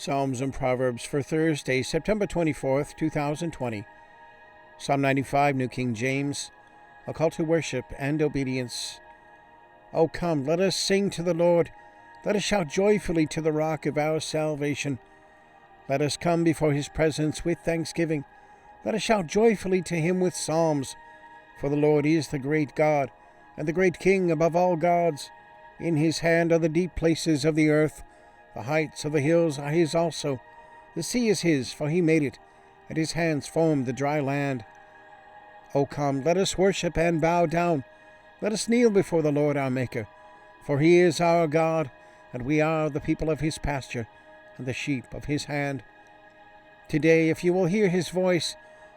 Psalms and Proverbs for Thursday, September 24th, 2020. Psalm 95, New King James, a call to worship and obedience. O come, let us sing to the Lord. Let us shout joyfully to the rock of our salvation. Let us come before his presence with thanksgiving. Let us shout joyfully to him with psalms. For the Lord is the great God, and the great King above all gods. In his hand are the deep places of the earth. The heights of the hills are his also. The sea is his, for he made it, and his hands formed the dry land. O come, let us worship and bow down. Let us kneel before the Lord our Maker. For he is our God, and we are the people of his pasture, and the sheep of his hand. Today, if you will hear his voice,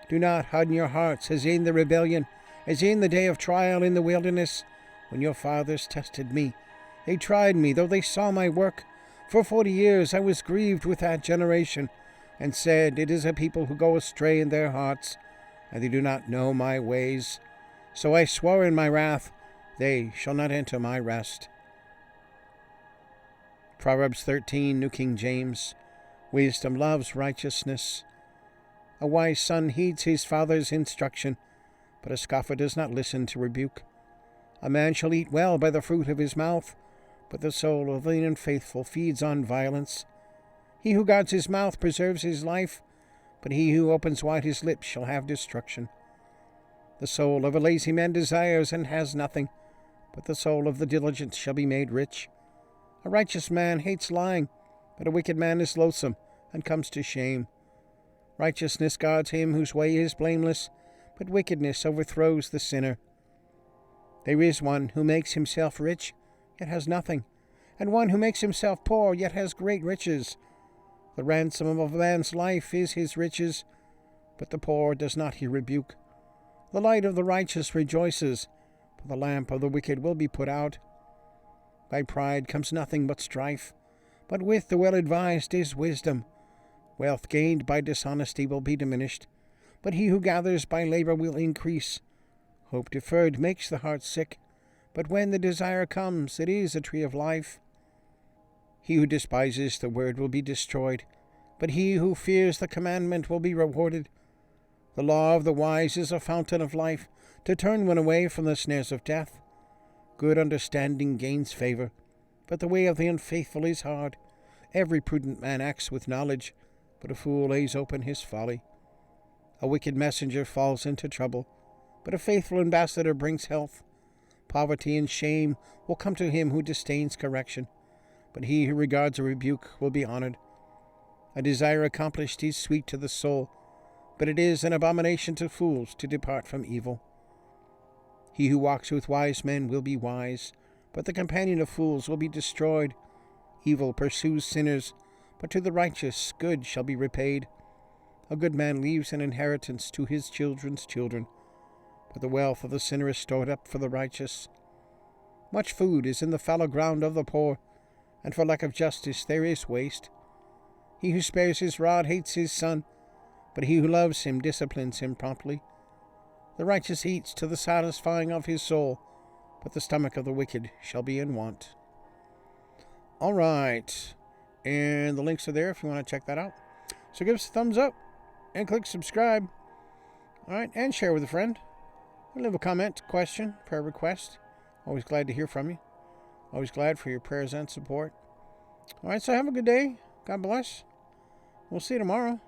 do not harden your hearts as in the rebellion, as in the day of trial in the wilderness, when your fathers tested me. They tried me, though they saw my work. For 40 years I was grieved with that generation, and said, It is a people who go astray in their hearts, and they do not know my ways. So I swore in my wrath, They shall not enter my rest. Proverbs 13, New King James. Wisdom loves righteousness. A wise son heeds his father's instruction, but a scoffer does not listen to rebuke. A man shall eat well by the fruit of his mouth, but the soul of the unfaithful feeds on violence. He who guards his mouth preserves his life, but he who opens wide his lips shall have destruction. The soul of a lazy man desires and has nothing, but the soul of the diligent shall be made rich. A righteous man hates lying, but a wicked man is loathsome and comes to shame. Righteousness guards him whose way is blameless, but wickedness overthrows the sinner. There is one who makes himself rich, yet has nothing, and one who makes himself poor, yet has great riches. The ransom of a man's life is his riches, but the poor does not he rebuke. The light of the righteous rejoices, but the lamp of the wicked will be put out. By pride comes nothing but strife, but with the well-advised is wisdom. Wealth gained by dishonesty will be diminished, but he who gathers by labor will increase. Hope deferred makes the heart sick, but when the desire comes, it is a tree of life. He who despises the word will be destroyed, but he who fears the commandment will be rewarded. The law of the wise is a fountain of life, to turn one away from the snares of death. Good understanding gains favor, but the way of the unfaithful is hard. Every prudent man acts with knowledge, but a fool lays open his folly. A wicked messenger falls into trouble, but a faithful ambassador brings health. Poverty and shame will come to him who disdains correction, but he who regards a rebuke will be honored. A desire accomplished is sweet to the soul, but it is an abomination to fools to depart from evil. He who walks with wise men will be wise, but the companion of fools will be destroyed. Evil pursues sinners, but to the righteous good shall be repaid. A good man leaves an inheritance to his children's children, but the wealth of the sinner is stored up for the righteous. Much food is in the fallow ground of the poor, and for lack of justice there is waste. He who spares his rod hates his son, but he who loves him disciplines him promptly. The righteous eats to the satisfying of his soul, but the stomach of the wicked shall be in want. All right, and the links are there if you want to check that out. So give us a thumbs up and click subscribe. All right, and share with a friend. Leave a comment, question, prayer request. Always glad to hear from you. Always glad for your prayers and support. All right, so have a good day. God bless. We'll see you tomorrow.